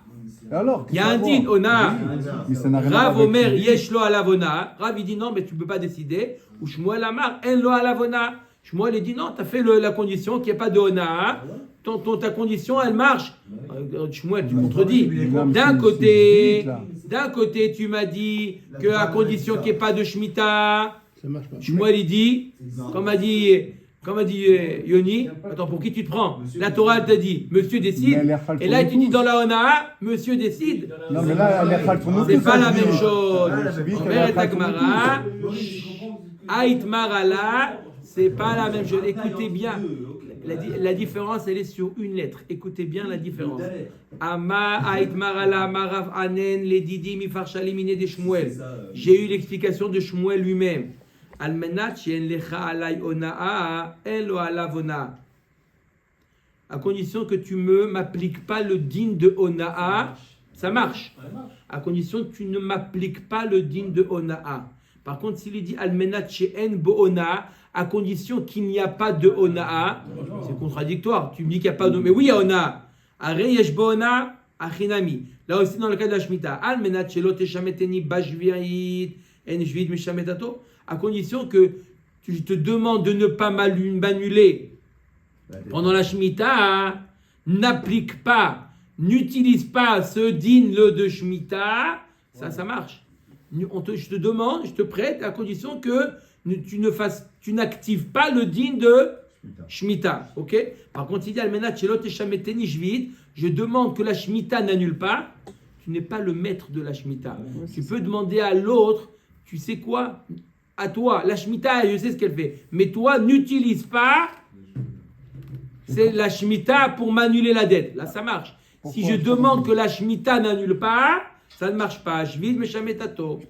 Alors Il y a un din, ona. Mais ça n'a rien à Rav voir Omer avec yesh lo alavona. Rav il dit non, mais tu peux pas décider. Ou Shmuel Amar en lo alavona. Shmuel il dit non, tu as fait la condition qu'il n'y ait pas de ona. Ta condition elle marche. Shmuel tu contredis. D'un côté tu m'as dit que à condition qu'il n'y ait pas de Shemitah. Ça marche pas. Shmuel il dit, comme a dit Yoni, attends, pour qui tu te prends? La Torah elle t'a dit, monsieur décide. Et là tu dis dans la Ona, monsieur décide. Non, mais là, elle est Khaltoun. C'est pas la même chose. Omer et Agmara, Aïtmarala, c'est pas la même chose. Écoutez bien. La différence, elle est sur une lettre. Écoutez bien la différence. Ama Aïtmarala, Marav Anen, les Didi, Mifarshali, Mine de Shmuel. J'ai eu l'explication de Shmuel lui-même. Almenat, Shen Lecha Alay Onaa, Elo Alavona. À condition que tu m'appliques pas le din de Onaa, ça marche. À condition que tu ne m'appliques pas le din de Onaa. Par contre, s'il dit Almenat She'en Bo Onaa, à condition qu'il n'y a pas de Onaa, c'est contradictoire. Tu me dis qu'il n'y a pas de. Mais oui, il y a Onaa. Are Yesh Bo Onaa, Achinami. Là aussi, dans le cas de la Shemitah, Almenat Shelo Teshameteni Bashvirit, En Shvit Mishametato, à condition que tu te demandes de ne pas m'annuler pendant la Shemitah, n'applique pas, n'utilise pas ce din de Shemitah, ça marche. Je te demande, je te prête, à condition que tu n'actives pas le din de Shemitah. Ok? Par contre, il dit Almenat Shelo Teshameteni Shvit, je demande que la Shemitah n'annule pas, tu n'es pas le maître de la Shemitah. Tu peux demander à l'autre, tu sais quoi? À toi, la Shemitah, je sais ce qu'elle fait, mais toi, n'utilise pas c'est la Shemitah pour m'annuler la dette. Là, ça marche. Si je demande que la Shemitah n'annule pas, ça ne marche pas. Je vide mes chametato.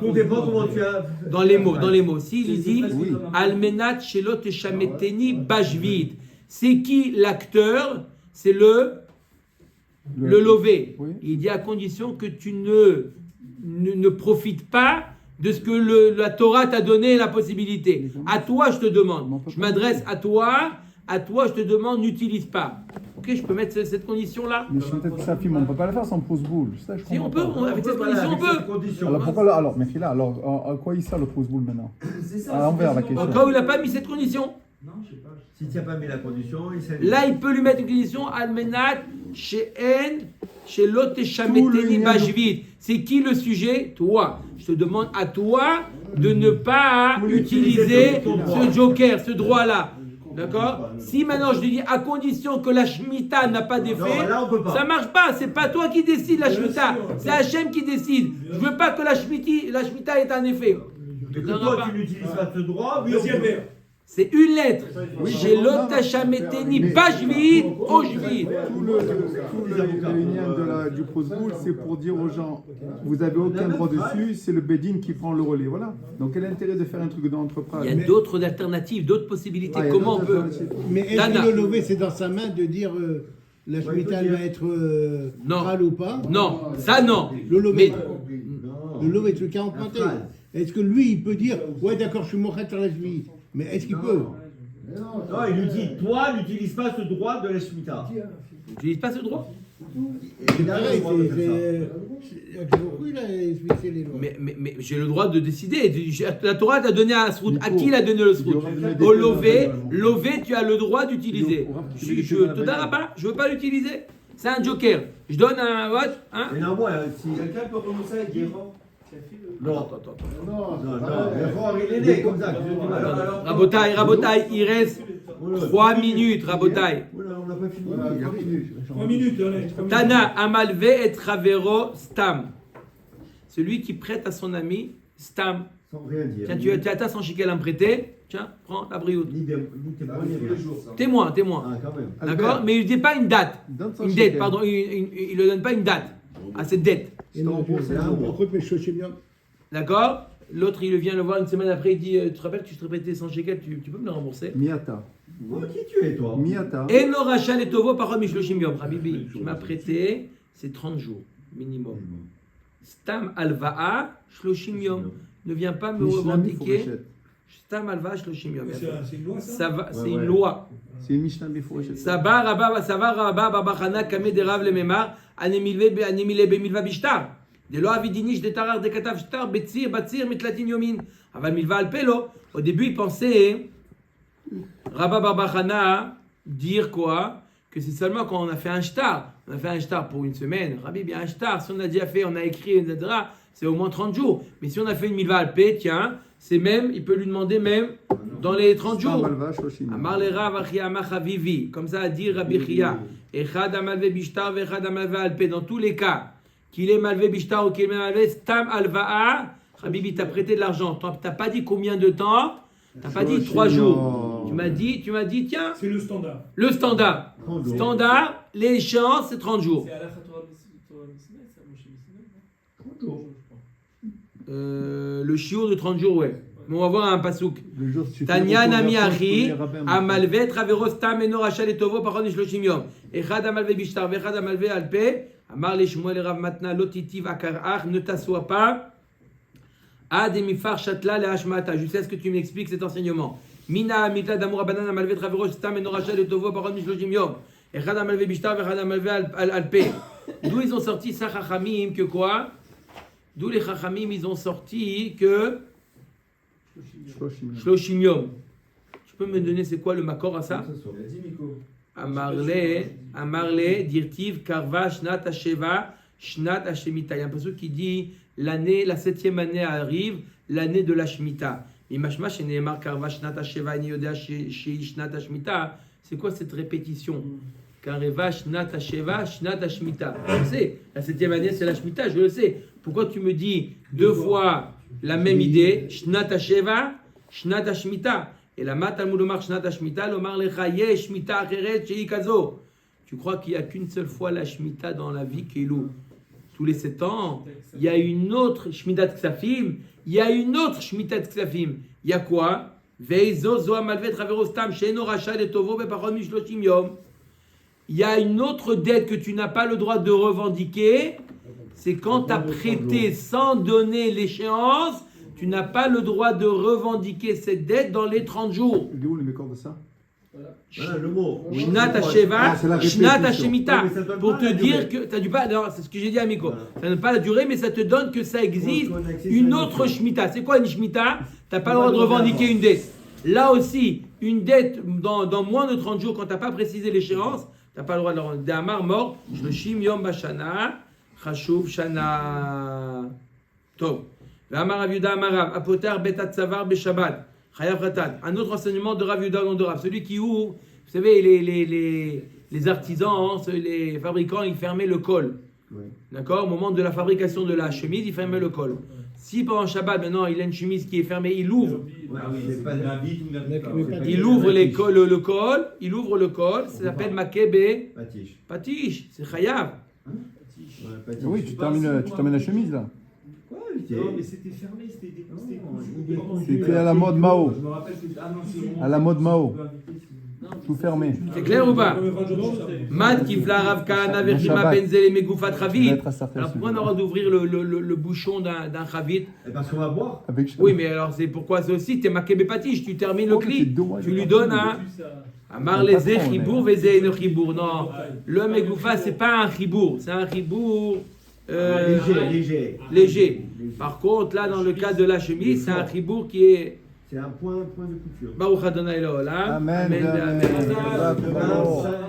Tout dépend comment tu as. Dans les mots. S'il dit Almenat Shelot et Shameteni Bashvid, c'est qui l'acteur? C'est le lové. Oui. Il dit à condition que tu ne profites pas de ce que la Torah t'a donné la possibilité. À toi, je te demande. Je m'adresse à toi, je te demande, n'utilise pas. Ok, je peux mettre cette condition-là? Mais peut-être que sa fille, on ne peut pas la faire sans pause boule. Ça, je Si on comprends peut, pas. avec cette condition, on peut. Alors pourquoi là, alors, Mechila, alors à quoi il sert le pause boule maintenant? C'est ça. À l'envers la question. Au cas où il n'a pas mis cette condition. Non, je sais pas. Si tu n'as pas mis la condition, il s'est. Là, il peut lui mettre une condition, Almenat, chez l'autre Shameteni Bashvid. C'est qui le sujet? Toi. Je te demande à toi de ne pas utiliser ce joker, ce droit-là. D'accord? Si maintenant je te dis à condition que la Shemitah n'a pas d'effet, Non, là, on peut pas. ça marche pas. C'est pas toi qui décide la Shemitah. C'est Hachem qui décide. Je veux pas que la Shemitah ait un effet. Mais que Non, toi, non, tu n'utilises pas ce droit, oui, Deuxième verre. C'est une lettre. Chez l'autre Shameteni Bashvid, Oshvid. Tout le réunion du pause boule, c'est pour dire aux gens, vous n'avez aucun droit dessus, c'est le Bedin qui prend le relais. Voilà. Donc quel est l'intérêt de faire un truc d'entreprise? Il y a d'autres alternatives, d'autres possibilités. Ah, il y a Comment on d'autres peut alternatives. Mais est-ce Dana. que le lové, c'est dans sa main de dire la Shemitah elle va être Non. râle ou pas? Non, ça non. Le lové, Mais le lové, c'est le 40 pointé. Est-ce que lui, il peut dire, ouais d'accord, je suis mort sur la Shemitah, mais est-ce qu'il peut? Non, il lui dit, toi, n'utilise pas ce droit de la Shemitah. j'utilise pas ce droit. C'est pareil, beaucoup il a expliqué les lois. Mais j'ai le droit de décider. La Torah t'a donné un srout. À qui il a donné le srout? Au lové, tu as le droit d'utiliser. Je te donne pas, je veux pas l'utiliser. C'est un joker. Je donne un vote. Hein? Mais non, moi, si. Quelqu'un peut commencer avec Guérard. Non, Attends. non, l'erreur, il est né comme ça. Rabotaille, il reste 3 minutes, Rabotai. Voilà, on n'a pas fini. Voilà, Il y a 3 fini. minutes. 3 minutes, allez. 3 minutes. Tana Amalve et Travero Stam. Celui qui prête à son ami Stam. Sans rien dire. Tiens, tu as 100 shekels à me prêter. Tiens, prends la brioute. Ni témoin, ni rien. Témoin. Ah, quand même. D'accord? Mais il ne dit pas une date. Donne 100 Une shekels. dette, pardon. Il ne donne pas une date à cette dette. Et non, c'est un mois. mais je sais bien. D'accord? L'autre, il vient le voir une semaine après. Il dit, tu te rappelles que je te prêtais 100 shekels, tu peux me le rembourser? Miata. Oh, qui tu es, toi? Miata. Et no rachal et tovo par mishloshim yom. Habibi, tu m'as prêté, c'est 30 jours minimum. Stam alva'a shloshim yom. Ne viens pas me revendiquer. Stam alva'a shloshim yom. C'est une loi, ça? Ça va, c'est Ouais. une loi. C'est une Mishnah Bifouachet. Saba rabba babachana kame de rav le memar anemile bemilva bishtar. De lo avidinish de tarar de katav shtar betzir batzir mitlatin yomin. Aval milva al pelo. Au début, il pensait Rabba babachana dire quoi? Que c'est seulement quand on a fait un shtar. On a fait un shtar pour une semaine. Rabbi, bien un shtar, si on a déjà fait, on a écrit, etc., c'est au moins 30 jours. Mais si on a fait une milva al pe, tiens, c'est même, il peut lui demander même dans les 30 jours. Amar le Rav Achi Amach Avivi. Comme ça a dit Rabbi Chia. Echad amalve bishtar vechad amalve alpe. Dans tous les cas, qu'il est malvé bishtar ou qu'il est malvé stam alva'a. Habibi, t'as prêté de l'argent. T'as pas dit combien de temps. T'as pas dit 3 jours. Tu m'as dit, tiens, C'est le standard. le standard. 30 jours. Standard, l'échéance, c'est 30 jours. C'est à la Torah Messina, ça, mon chez Messina, 30 jours. Le chiot de 30 jours, ouais. Mais on va voir un pasouk. Le jour, si tu fais Tanya une nami conversion, achi, je peux les rabbins, amalve travero stam eno rachal et tovo paron ishloshim yom. Echad amalve bishtar, vechad amalve alpe. Amar le Shmuel Rav Matna lotitiv akarach, ne t'assois pas. Ad emifar shatla le hashmata. Je sais ce que tu m'expliques cet enseignement. Mina mitla d'amour abanan amalve travero stam eno rachal et tovo paron ishloshim yom. Echad amalve bishtar, vechad amalve alpe. D'où ils ont sorti ça chachamim que quoi? D'où les chachamim ils ont sorti que Shloshim Yom. Tu peux me donner c'est quoi le makor à ça? Amarle, dirtiv, karva, shnat hasheva, shnat hashemita. Il y a un passage qui dit l'année, la 7e année arrive, l'année de la Shemitah. Imashma sheneemar karva, shnat hasheva, ni yodea shnat hashemita. C'est quoi cette répétition? Kareva, shnat hasheva, shnat hashemita. Je sais, la 7e année c'est la Shemitah, je le sais. Pourquoi tu me dis 2 fois la même idée? Shnat hasheva, shnat hashemita. Et la matamou lomar shnat hashmita, lomar lecha ye shmita acheret shei kazo. Tu crois qu'il n'y a qu'une seule fois la shmita dans la vie qui est loup? Tous les 7 ans, il y a une autre shmita de ksafim, il y a une autre shmita de ksafim. Il y a quoi? Veizo zo amalvet raverostam sheino rachal et tovo bepachon mishloshim yom. Il y a une autre dette que tu n'as pas le droit de revendiquer, c'est quand tu as prêté sans donner l'échéance. Tu n'as pas le droit de revendiquer cette dette dans les 30 jours. Il est où le mécor de ça? Voilà le mot. Shnat Hasheva, c'est la Shnat répétition. Hashemita. Oui, mais ça donne Pour pas te la dire durée. que. T'as du pas. Non, c'est ce que j'ai dit à Miko. Voilà. Ça ne donne pas la durée, mais ça te donne que ça existe Qu'on accède une sur autre une Shemitah. C'est quoi une Shemitah? Tu n'as pas le droit de Pas de revendiquer avant. une dette. Là aussi, une dette dans moins de 30 jours, quand tu n'as pas précisé l'échéance, tu n'as pas le droit de la rendre. D'Amar mort, Shloshim Yom Bashana, Chashuv Shana. Tov. Amar Rav Yuda Amarav, Apotar Betat Savar Beshabbat, Chayav Ratan. Un autre enseignement de Rav Yuda, non de Rav. Celui qui ouvre, vous savez, les artisans, hein, les fabricants, ils fermaient le col. Ouais. D'accord? Au moment de la fabrication de la chemise, ils fermaient le col. Si pendant Shabbat, maintenant, il a une chemise qui est fermée, il l'ouvre. Ouais, c'est pas l'invite ou l'invite pas. Il ouvre le col, il ouvre le col, ça s'appelle Makebe Patiche. Patish, c'est Chayav. Ouais, patiche. Oui, tu termines la chemise là. Quoi, putain. Non, mais c'était fermé, c'était C'était à la mode Mao. Je me rappelle que. Ah non, c'est bon. À la mode Mao. Tout fermé. C'est clair ou pas? Mad Kifla Rav Kahana Vechima Shabbat. Benzel et Megoufat Ravit. Mettre à certains Alors pourquoi on sujets. aura d'ouvrir le bouchon d'un Ravit? Et parce qu'on va boire. Avec Oui, mais alors c'est pourquoi c'est aussi, t'es Makebe Patish, tu termines le Oh, mais c'est clip, dommage. tu lui donnes un. Amar les chibour, vezé le chibour. Non, le Megoufa, c'est pas un chibour, c'est un chibour léger. Par contre, là, dans le cas de la chemise, c'est un chibour qui est. C'est un point de couture. Baruch Adonai Leolam. Amen. Amen. Amen. Amen. Amen.